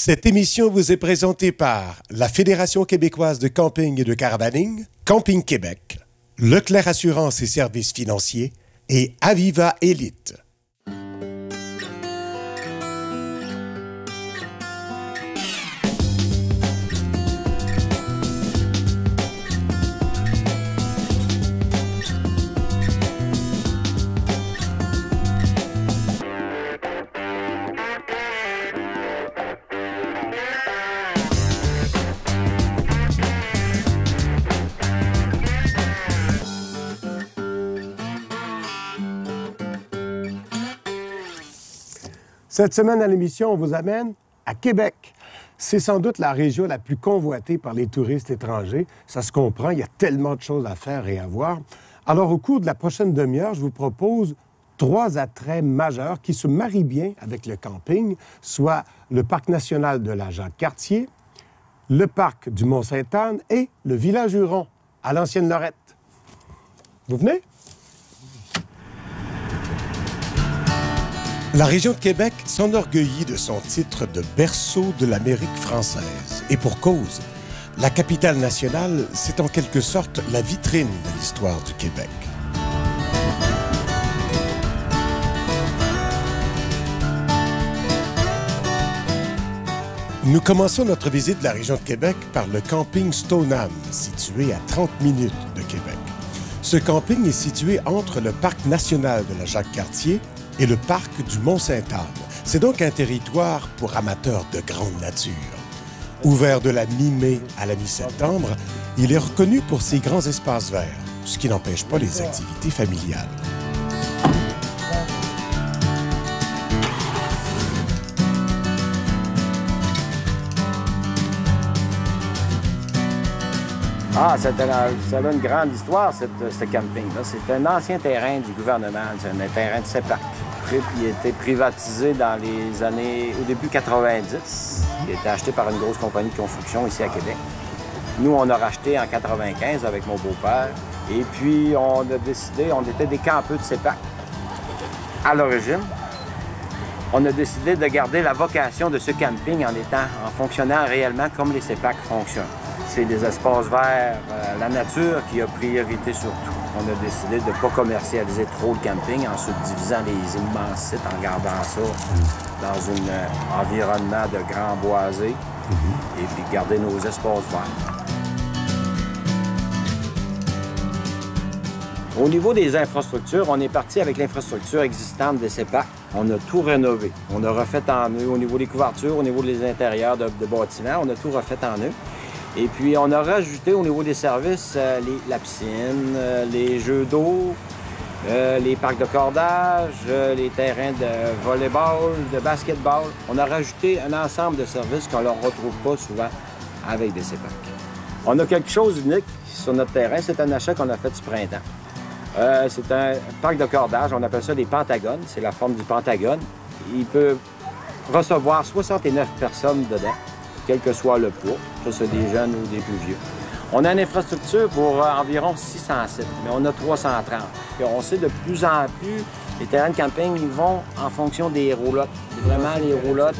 Cette émission vous est présentée par la Fédération québécoise de camping et de caravaning, Camping Québec, Leclerc Assurance et Services financiers et Aviva Élite. Cette semaine à l'émission, on vous amène à Québec. C'est sans doute la région la plus convoitée par les touristes étrangers. Ça se comprend, il y a tellement de choses à faire et à voir. Alors, au cours de la prochaine demi-heure, je vous propose 3 attraits majeurs qui se marient bien avec le camping, soit le Parc national de la Jacques-Cartier, le Parc du Mont-Sainte-Anne et le Village Huron, à l'Ancienne-Lorette. Vous venez? La région de Québec s'enorgueillit de son titre de berceau de l'Amérique française. Et pour cause, la capitale nationale, c'est en quelque sorte la vitrine de l'histoire du Québec. Nous commençons notre visite de la région de Québec par le camping Stoneham, situé à 30 minutes de Québec. Ce camping est situé entre le Parc national de la Jacques-Cartier et le parc du Mont-Sainte-Anne. C'est donc un territoire pour amateurs de grande nature. Ouvert de la mi-mai à la mi-septembre, il est reconnu pour ses grands espaces verts, ce qui n'empêche pas les activités familiales. Ah, ça a une grande histoire, ce camping-là. C'est un ancien terrain du gouvernement, c'est un terrain de CEPAC. Il a été privatisé au début 90. Il a été acheté par une grosse compagnie de construction ici à Québec. Nous, on a racheté en 95 avec mon beau-père. Et puis, on a décidé, on était des campeurs de CEPAC à l'origine. On a décidé de garder la vocation de ce camping en fonctionnant réellement comme les CEPAC fonctionnent. C'est les espaces verts, la nature qui a priorité sur tout. On a décidé de ne pas commercialiser trop le camping en subdivisant les immenses sites, en gardant ça dans un environnement de grands boisés et puis garder nos espaces verts. Au niveau des infrastructures, on est parti avec l'infrastructure existante des CEPAC. On a tout rénové. On a refait en eux au niveau des couvertures, au niveau des intérieurs de bâtiments. On a tout refait en eux. Et puis, on a rajouté au niveau des services la piscine, les jeux d'eau, les parcs de cordage, les terrains de volleyball, de basketball. On a rajouté un ensemble de services qu'on ne retrouve pas souvent avec des CEPAC. On a quelque chose d'unique sur notre terrain. C'est un achat qu'on a fait ce printemps. C'est un parc de cordage. On appelle ça des pentagones. C'est la forme du pentagone. Il peut recevoir 69 personnes dedans, quel que soit le poids, que ce soit des jeunes ou des plus vieux. On a une infrastructure pour environ 600 sites, mais on a 330. Et on sait de plus en plus, les terrains de camping, ils vont en fonction des roulottes. Vraiment, les roulottes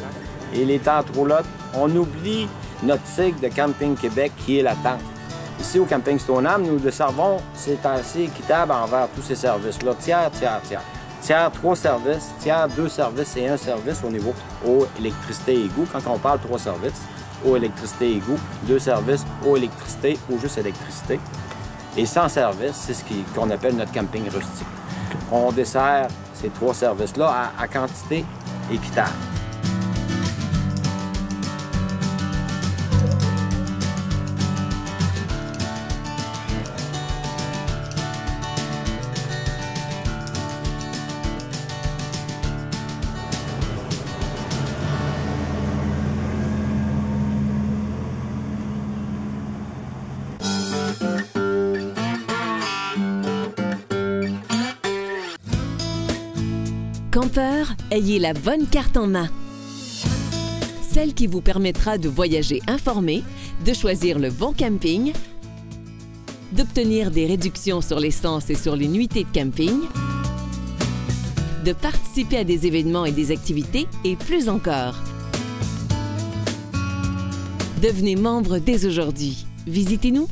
et les tentes roulottes. On oublie notre cycle de Camping Québec qui est la tente. Ici, au Camping Stoneham, nous le servons, c'est assez équitable envers tous ces services-là. Tiers, tiers, tiers. Tiers, 3 services. Tiers, 2 services et 1 service au niveau eau, électricité et égout. Quand on parle 3 services, eau, électricité et égout, 2 services, eau, électricité ou juste électricité. Et 100 services, c'est ce qu'on appelle notre camping rustique. On dessert ces 3 services-là à quantité équitable. Campeurs, ayez la bonne carte en main. Celle qui vous permettra de voyager informé, de choisir le bon camping, d'obtenir des réductions sur l'essence et sur les nuitées de camping, de participer à des événements et des activités et plus encore. Devenez membre dès aujourd'hui. Visitez-nous.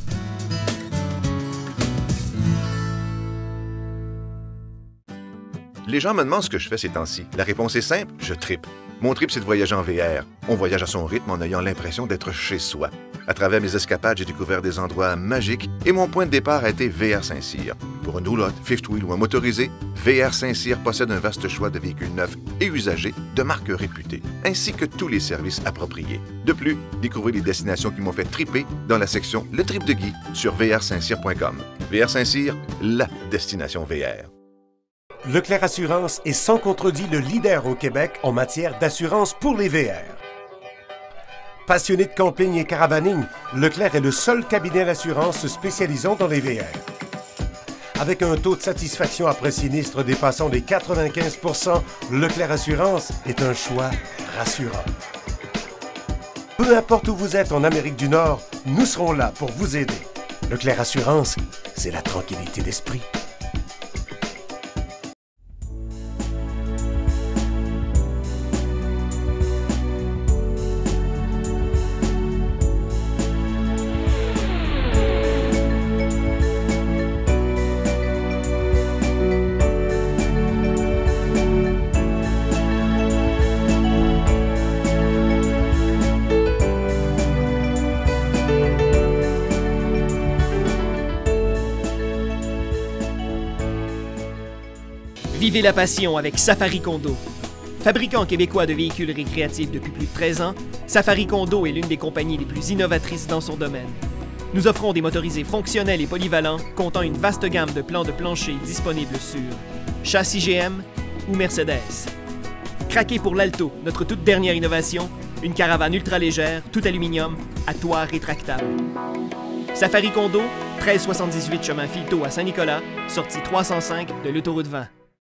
Les gens me demandent ce que je fais ces temps-ci. La réponse est simple, je trippe. Mon trip, c'est de voyager en VR. On voyage à son rythme en ayant l'impression d'être chez soi. À travers mes escapades, j'ai découvert des endroits magiques et mon point de départ a été VR Saint-Cyr. Pour une roulotte, fifth wheel ou un motorisé, VR Saint-Cyr possède un vaste choix de véhicules neufs et usagés de marques réputées, ainsi que tous les services appropriés. De plus, découvrez les destinations qui m'ont fait tripper dans la section Le Trip de Guy sur vrsaintcyr.com. VR Saint-Cyr, la destination VR. Leclerc Assurance est sans contredit le leader au Québec en matière d'assurance pour les VR. Passionné de camping et caravaning, Leclerc est le seul cabinet d'assurance spécialisant dans les VR. Avec un taux de satisfaction après sinistre dépassant les 95 %, Leclerc Assurance est un choix rassurant. Peu importe où vous êtes en Amérique du Nord, nous serons là pour vous aider. Leclerc Assurance, c'est la tranquillité d'esprit. Vivez la passion avec Safari Condo. Fabricant québécois de véhicules récréatifs depuis plus de 13 ans, Safari Condo est l'une des compagnies les plus innovatrices dans son domaine. Nous offrons des motorisés fonctionnels et polyvalents, comptant une vaste gamme de plans de plancher disponibles sur châssis GM ou Mercedes. Craquez pour l'Alto, notre toute dernière innovation, une caravane ultra légère, tout aluminium, à toit rétractable. Safari Condo, 1378 chemin Filteau à Saint-Nicolas, sortie 305 de l'autoroute 20.